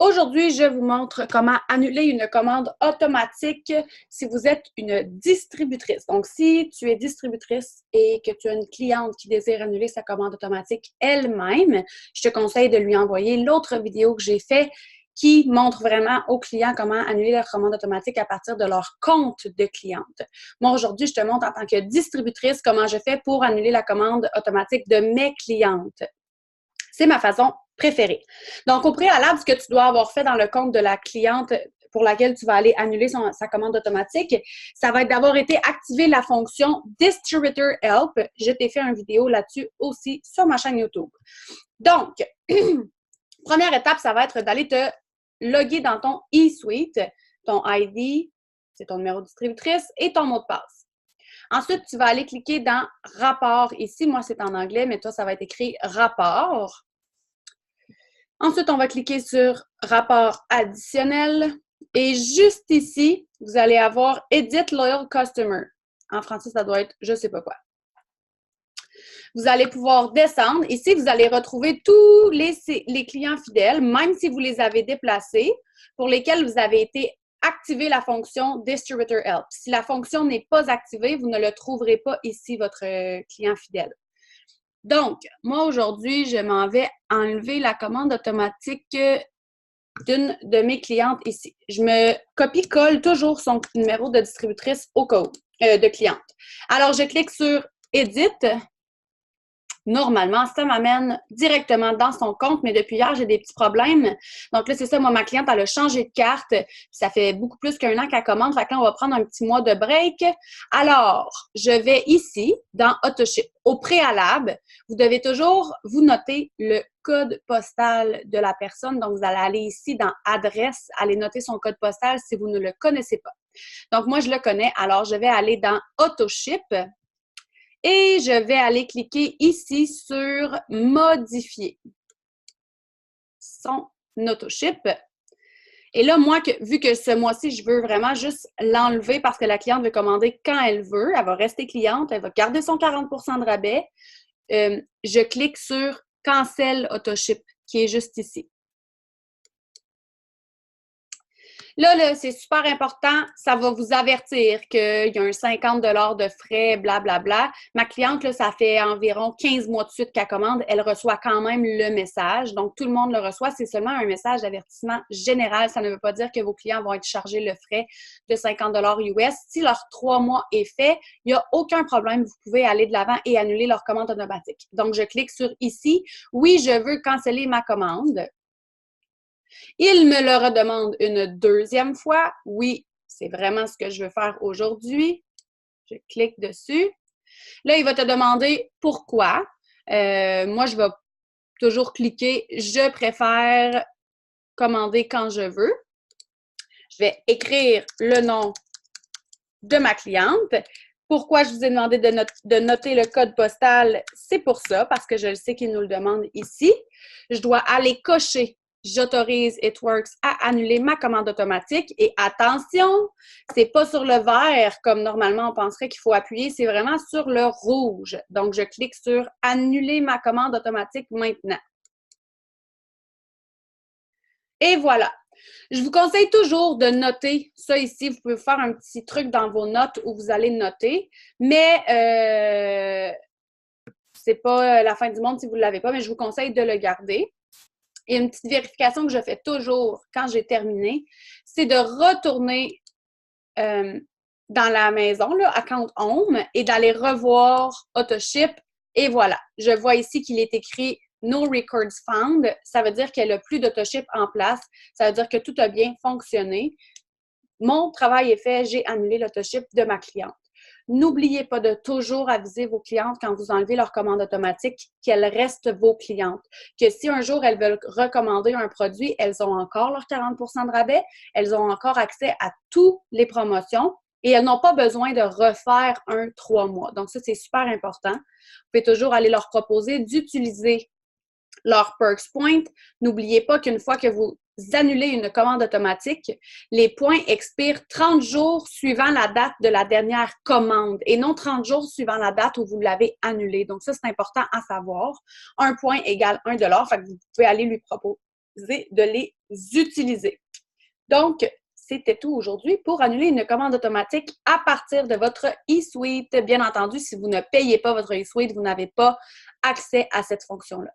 Aujourd'hui, je vous montre comment annuler une commande automatique si vous êtes une distributrice. Donc, si tu es distributrice et que tu as une cliente qui désire annuler sa commande automatique elle-même, je te conseille de lui envoyer l'autre vidéo que j'ai faite qui montre vraiment aux clients comment annuler leur commande automatique à partir de leur compte de cliente. Moi, aujourd'hui, je te montre en tant que distributrice comment je fais pour annuler la commande automatique de mes clientes. C'est ma façon préférée. Donc, au préalable, ce que tu dois avoir fait dans le compte de la cliente pour laquelle tu vas aller annuler sa commande automatique, ça va être d'avoir été activer la fonction Distributor Help. Je t'ai fait une vidéo là-dessus aussi sur ma chaîne YouTube. Donc, première étape, ça va être d'aller te loguer dans ton eSuite, ton ID, c'est ton numéro de distributrice et ton mot de passe. Ensuite, tu vas aller cliquer dans « Rapport » ici. Moi, c'est en anglais, mais toi, ça va être écrit « Rapport ». Ensuite, on va cliquer sur « Rapport additionnel » et juste ici, vous allez avoir « Edit Loyal Customer ». En français, ça doit être « je ne sais pas quoi ». Vous allez pouvoir descendre. Ici, vous allez retrouver tous les clients fidèles, même si vous les avez déplacés, pour lesquels vous avez été activer la fonction Distributor Help. Si la fonction n'est pas activée, vous ne le trouverez pas ici, votre client fidèle. Donc, moi, aujourd'hui, je m'en vais enlever la commande automatique d'une de mes clientes ici. Je me copie-colle toujours son numéro de distributrice au cas où, de cliente. Alors, je clique sur « Edit ». Normalement, ça m'amène directement dans son compte, mais depuis hier, j'ai des petits problèmes. Donc là, c'est ça, moi, ma cliente, elle a changé de carte. Ça fait beaucoup plus qu'1 an qu'elle commande. Fait que là, on va prendre un petit mois de break. Alors, je vais ici, dans AutoShip. Au préalable, vous devez toujours vous noter le code postal de la personne. Donc, vous allez aller ici dans Adresse, aller noter son code postal si vous ne le connaissez pas. Donc, moi, je le connais. Alors, je vais aller dans AutoShip. Et je vais aller cliquer ici sur « Modifier son AutoShip ». Et là, moi, vu que ce mois-ci, je veux vraiment juste l'enlever parce que la cliente veut commander quand elle veut, elle va rester cliente, elle va garder son 40 % de rabais, je clique sur « Cancel AutoShip » qui est juste ici. Là, c'est super important, ça va vous avertir qu'il y a un 50 $ de frais, blablabla. Ma cliente, là, ça fait environ 15 mois de suite qu'elle commande, elle reçoit quand même le message. Donc, tout le monde le reçoit. C'est seulement un message d'avertissement général. Ça ne veut pas dire que vos clients vont être chargés le frais de 50 $ US. Si leur 3 mois est fait, il n'y a aucun problème. Vous pouvez aller de l'avant et annuler leur commande automatique. Donc, je clique sur ici. Oui, je veux canceller ma commande. Il me le redemande une deuxième fois. Oui, c'est vraiment ce que je veux faire aujourd'hui. Je clique dessus. Là, il va te demander pourquoi. Moi, je vais toujours cliquer « Je préfère commander quand je veux ». Je vais écrire le nom de ma cliente. Pourquoi je vous ai demandé de noter le code postal? C'est pour ça, parce que je le sais qu'il nous le demande ici. Je dois aller cocher j'autorise It-Works à annuler ma commande automatique. Et attention, c'est pas sur le vert comme normalement on penserait qu'il faut appuyer, c'est vraiment sur le rouge. Donc, je clique sur annuler ma commande automatique maintenant. Et voilà. Je vous conseille toujours de noter ça ici. Vous pouvez faire un petit truc dans vos notes où vous allez noter, mais c'est pas la fin du monde si vous ne l'avez pas, mais je vous conseille de le garder. Et une petite vérification que je fais toujours quand j'ai terminé, c'est de retourner dans la maison, là, Account Home, et d'aller revoir AutoShip. Et voilà, je vois ici qu'il est écrit « No records found ». Ça veut dire qu'elle n'a plus d'AutoShip en place. Ça veut dire que tout a bien fonctionné. Mon travail est fait, j'ai annulé l'AutoShip de ma cliente. N'oubliez pas de toujours aviser vos clientes quand vous enlevez leur commande automatique qu'elles restent vos clientes. Que si un jour elles veulent recommander un produit, elles ont encore leur 40 % de rabais, elles ont encore accès à toutes les promotions et elles n'ont pas besoin de refaire un 3 mois. Donc ça, c'est super important. Vous pouvez toujours aller leur proposer d'utiliser leur Perks Point. N'oubliez pas qu'une fois que vous annulez une commande automatique, les points expirent 30 jours suivant la date de la dernière commande et non 30 jours suivant la date où vous l'avez annulé. Donc ça, c'est important à savoir. Un point égale 1 $. Fait que vous pouvez aller lui proposer de les utiliser. Donc, c'était tout aujourd'hui pour annuler une commande automatique à partir de votre eSuite. Bien entendu, si vous ne payez pas votre eSuite, vous n'avez pas accès à cette fonction-là.